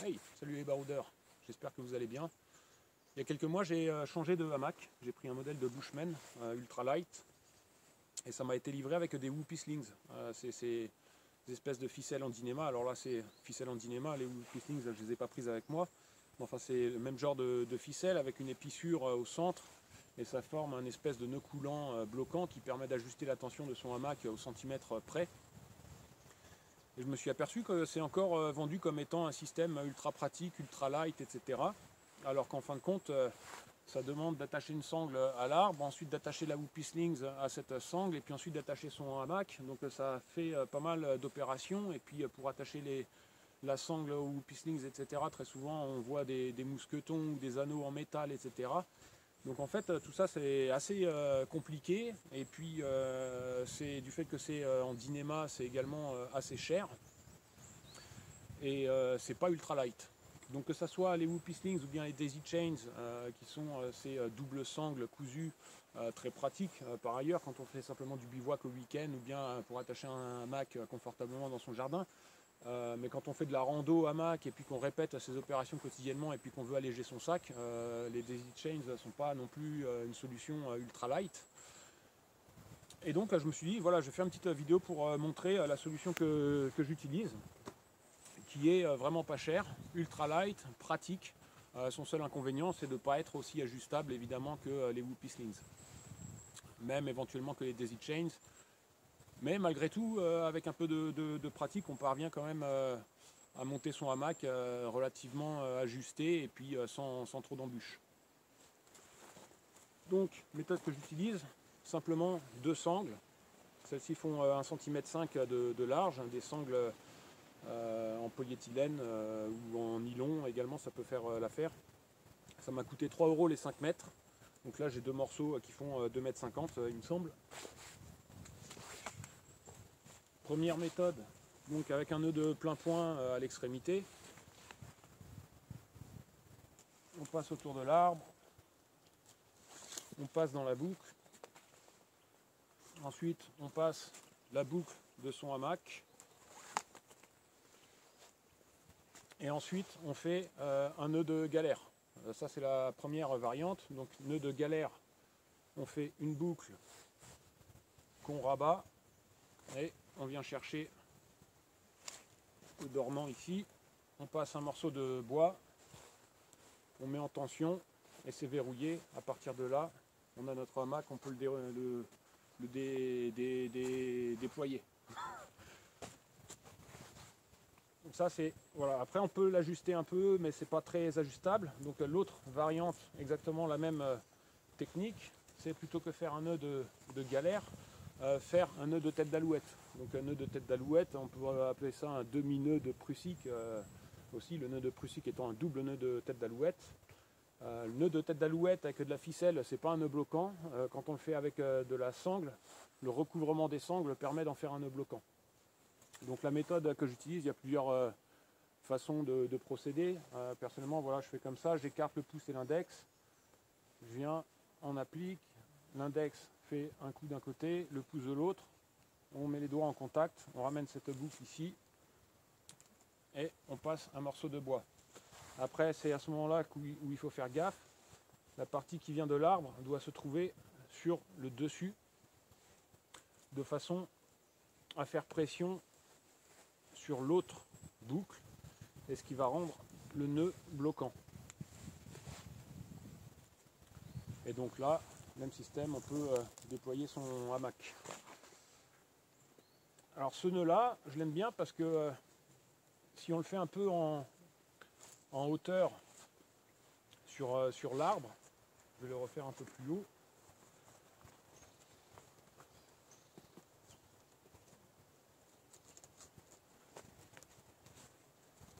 Hey, salut les baroudeurs, j'espère que vous allez bien. Il y a quelques mois, j'ai changé de hamac. J'ai pris un modèle de Bushman ultra light et ça m'a été livré avec des Whoopee Slings. C'est ces espèces de ficelles en dynéma. Alors là, c'est ficelles en dynéma. Les Whoopee Slings, je ne les ai pas prises avec moi. Mais enfin, c'est le même genre de ficelle avec une épissure au centre et ça forme un espèce de nœud coulant bloquant qui permet d'ajuster la tension de son hamac au centimètre près. Et je me suis aperçu que c'est encore vendu comme étant un système ultra pratique, ultra light, etc. Alors qu'en fin de compte, ça demande d'attacher une sangle à l'arbre, ensuite d'attacher la Whoopee Slings à cette sangle, et puis ensuite d'attacher son hamac. Donc ça fait pas mal d'opérations. Et puis pour attacher la sangle aux Whoopee Slings, etc., très souvent on voit des mousquetons ou des anneaux en métal, etc. Donc en fait tout ça c'est assez compliqué, et puis c'est du fait que c'est en dynéma, c'est également assez cher et c'est pas ultra light. Donc que ce soit les Whoopee Slings ou bien les Daisy Chains qui sont ces doubles sangles cousues très pratiques par ailleurs quand on fait simplement du bivouac au week-end ou bien pour attacher un hamac confortablement dans son jardin. Mais quand on fait de la rando hamac et puis qu'on répète ces opérations quotidiennement et puis qu'on veut alléger son sac, les Daisy Chains ne sont pas non plus une solution ultra light. Et donc je me suis dit, voilà, je vais faire une petite vidéo pour montrer la solution que j'utilise, qui est vraiment pas chère, ultra light, pratique. Son seul inconvénient, c'est de ne pas être aussi ajustable évidemment que les Whoopee Slings, même éventuellement que les Daisy Chains. Mais malgré tout, avec un peu de pratique, on parvient quand même à monter son hamac relativement ajusté et puis sans trop d'embûches. Donc, méthode que j'utilise, simplement deux sangles. Celles-ci font 1,5 cm de large, des sangles en polyéthylène ou en nylon également, ça peut faire l'affaire. Ça m'a coûté 3 € les 5 mètres. Donc là, j'ai deux morceaux qui font 2,50 m, il me semble. Première méthode, donc avec un nœud de plein point à l'extrémité. On passe autour de l'arbre, on passe dans la boucle. Ensuite, on passe la boucle de son hamac. Et ensuite, on fait un nœud de galère. Ça, c'est la première variante. Donc, nœud de galère, on fait une boucle qu'on rabat et on vient chercher le dormant ici. On passe un morceau de bois, on met en tension et c'est verrouillé. À partir de là, on a notre hamac, on peut le déployer. Donc ça c'est, voilà. Après on peut l'ajuster un peu, mais c'est pas très ajustable. Donc l'autre variante, exactement la même technique, c'est plutôt que faire un nœud de galère, faire un nœud de tête d'alouette. Donc un nœud de tête d'alouette, on peut appeler ça un demi-nœud de prussique aussi, le nœud de prussique étant un double nœud de tête d'alouette. Le nœud de tête d'alouette avec de la ficelle, c'est pas un nœud bloquant. Quand on le fait avec de la sangle, le recouvrement des sangles permet d'en faire un nœud bloquant. Donc la méthode que j'utilise, il y a plusieurs façons de procéder. Personnellement, voilà, je fais comme ça, j'écarte le pouce et l'index, je viens, on applique, l'index fait un coup d'un côté, le pouce de l'autre, on met les doigts en contact, on ramène cette boucle ici, et on passe un morceau de bois. Après, c'est à ce moment-là où il faut faire gaffe. La partie qui vient de l'arbre doit se trouver sur le dessus, de façon à faire pression sur l'autre boucle, et ce qui va rendre le nœud bloquant. Et donc là, même système, on peut déployer son hamac. Alors ce nœud-là, je l'aime bien parce que si on le fait un peu en hauteur sur l'arbre, je vais le refaire un peu plus haut.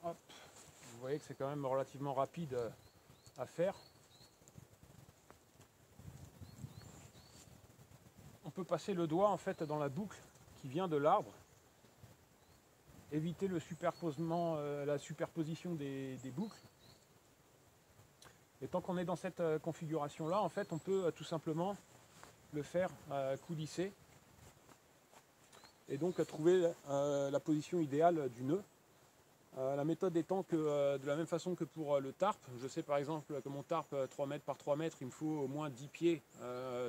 Hop, vous voyez que c'est quand même relativement rapide à faire. On peut passer le doigt en fait dans la boucle qui vient de l'arbre, éviter le superposement, la superposition des boucles. Et tant qu'on est dans cette configuration là, en fait on peut tout simplement le faire coulisser et donc trouver la position idéale du nœud. La méthode étant que de la même façon que pour le tarp, je sais par exemple que mon tarp 3 mètres par 3 mètres, il me faut au moins 10 pieds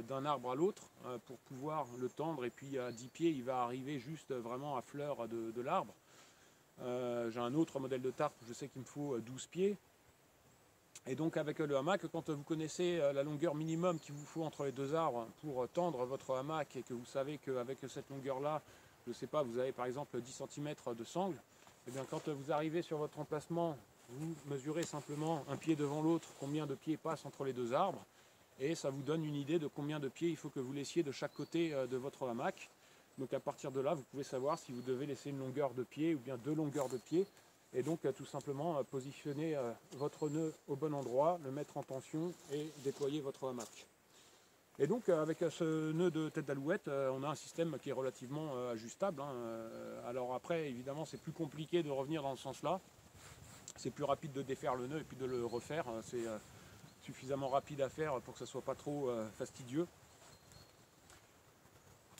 d'un arbre à l'autre pour pouvoir le tendre, et puis à 10 pieds il va arriver juste vraiment à fleur de l'arbre. J'ai un autre modèle de tarp, je sais qu'il me faut 12 pieds. Et donc avec le hamac, quand vous connaissez la longueur minimum qu'il vous faut entre les deux arbres pour tendre votre hamac, et que vous savez qu'avec cette longueur-là, je ne sais pas, vous avez par exemple 10 cm de sangle, et bien quand vous arrivez sur votre emplacement, vous mesurez simplement un pied devant l'autre, combien de pieds passent entre les deux arbres, et ça vous donne une idée de combien de pieds il faut que vous laissiez de chaque côté de votre hamac. Donc à partir de là, vous pouvez savoir si vous devez laisser une longueur de pied ou bien deux longueurs de pied. Et donc tout simplement positionner votre nœud au bon endroit, le mettre en tension et déployer votre hamac. Et donc avec ce nœud de tête d'alouette, on a un système qui est relativement ajustable. Alors après, évidemment, c'est plus compliqué de revenir dans ce sens-là. C'est plus rapide de défaire le nœud et puis de le refaire. C'est suffisamment rapide à faire pour que ce ne soit pas trop fastidieux.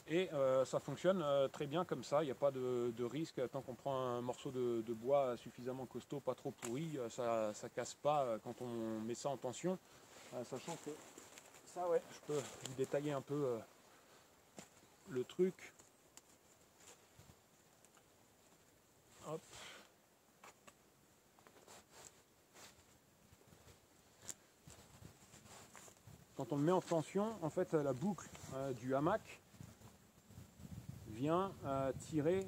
Et ça fonctionne très bien comme ça, il n'y a pas de risque tant qu'on prend un morceau de bois suffisamment costaud, pas trop pourri, ça ne casse pas quand on met ça en tension. Sachant que ça, ouais, je peux vous détailler un peu le truc. Hop. Quand on le met en tension, en fait la boucle du hamac vient tirer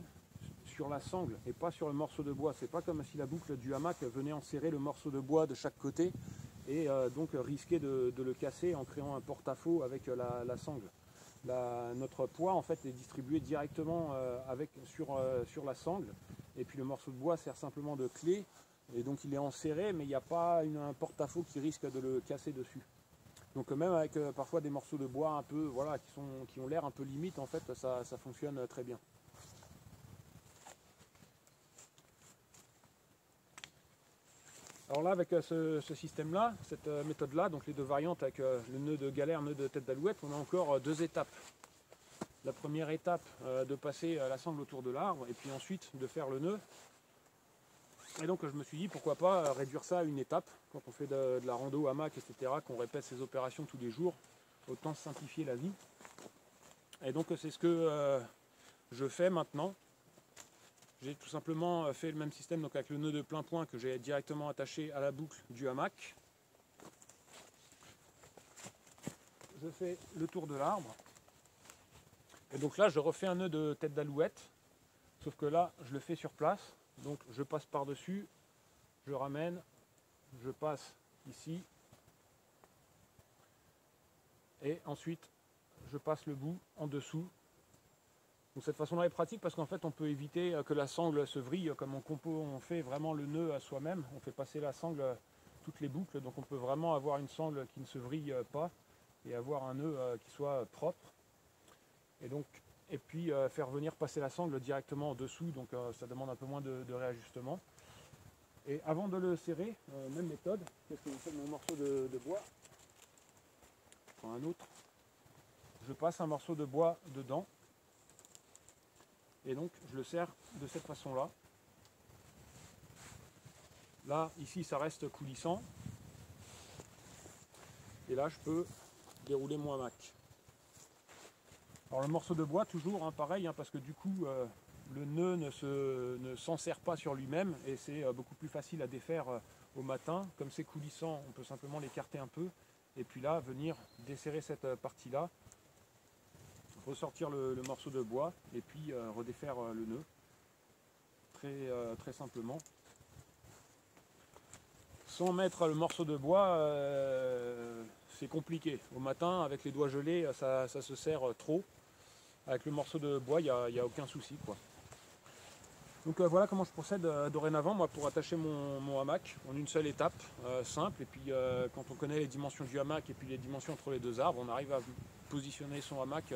sur la sangle et pas sur le morceau de bois. C'est pas comme si la boucle du hamac venait enserrer le morceau de bois de chaque côté et donc risquer de le casser en créant un porte-à-faux avec la sangle. Notre poids en fait est distribué directement sur la sangle, et puis le morceau de bois sert simplement de clé, et donc il est enserré, mais il n'y a pas un porte-à-faux qui risque de le casser dessus. Donc même avec parfois des morceaux de bois un peu, voilà, qui ont l'air un peu limite, en fait, ça fonctionne très bien. Alors là, avec ce système-là, cette méthode-là, donc les deux variantes avec le nœud de galère, nœud de tête d'alouette, on a encore deux étapes. La première étape, de passer la sangle autour de l'arbre, et puis ensuite de faire le nœud. Et donc je me suis dit pourquoi pas réduire ça à une étape, quand on fait de la rando, hamac, etc., qu'on répète ces opérations tous les jours, autant simplifier la vie. Et donc c'est ce que je fais maintenant. J'ai tout simplement fait le même système donc avec le nœud de plein point que j'ai directement attaché à la boucle du hamac. Je fais le tour de l'arbre. Et donc là je refais un nœud de tête d'alouette, sauf que là je le fais sur place. Donc je passe par-dessus, je ramène, je passe ici, et ensuite je passe le bout en dessous. Donc cette façon-là est pratique parce qu'en fait on peut éviter que la sangle se vrille, comme on fait vraiment le nœud à soi-même, on fait passer la sangle toutes les boucles, donc on peut vraiment avoir une sangle qui ne se vrille pas et avoir un nœud qui soit propre. Et puis faire venir passer la sangle directement en dessous, donc ça demande un peu moins de réajustement. Et avant de le serrer, même méthode, qu'est-ce que je fais de mon morceau de bois? Je prends un autre, je passe un morceau de bois dedans, et donc je le serre de cette façon-là. Là, ici, ça reste coulissant, et là, je peux dérouler mon hamac. Alors le morceau de bois, toujours pareil, parce que du coup, le nœud ne s'enserre pas sur lui-même, et c'est beaucoup plus facile à défaire au matin. Comme c'est coulissant, on peut simplement l'écarter un peu, et puis là, venir desserrer cette partie-là, ressortir le morceau de bois, et puis redéfaire le nœud, très simplement. Sans mettre le morceau de bois, c'est compliqué. Au matin, avec les doigts gelés, ça se serre trop. Avec le morceau de bois, il n'y a aucun souci, quoi. Donc voilà comment je procède dorénavant, moi, pour attacher mon hamac en une seule étape, simple. Et puis quand on connaît les dimensions du hamac et puis les dimensions entre les deux arbres, on arrive à positionner son hamac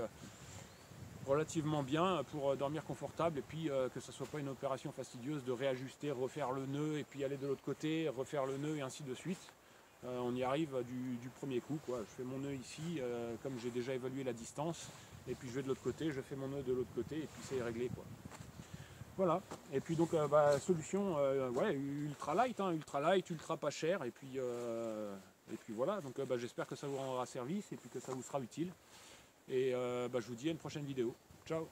relativement bien pour dormir confortable, et puis que ce ne soit pas une opération fastidieuse de réajuster, refaire le nœud, et puis aller de l'autre côté, refaire le nœud, et ainsi de suite. On y arrive du premier coup, quoi. Je fais mon nœud ici, comme j'ai déjà évalué la distance, et puis je vais de l'autre côté, je fais mon nœud de l'autre côté, et puis c'est réglé, quoi. Voilà, et puis donc solution ouais, ultra light, ultra pas cher, et puis voilà, donc j'espère que ça vous rendra service et puis que ça vous sera utile. Et je vous dis à une prochaine vidéo. Ciao.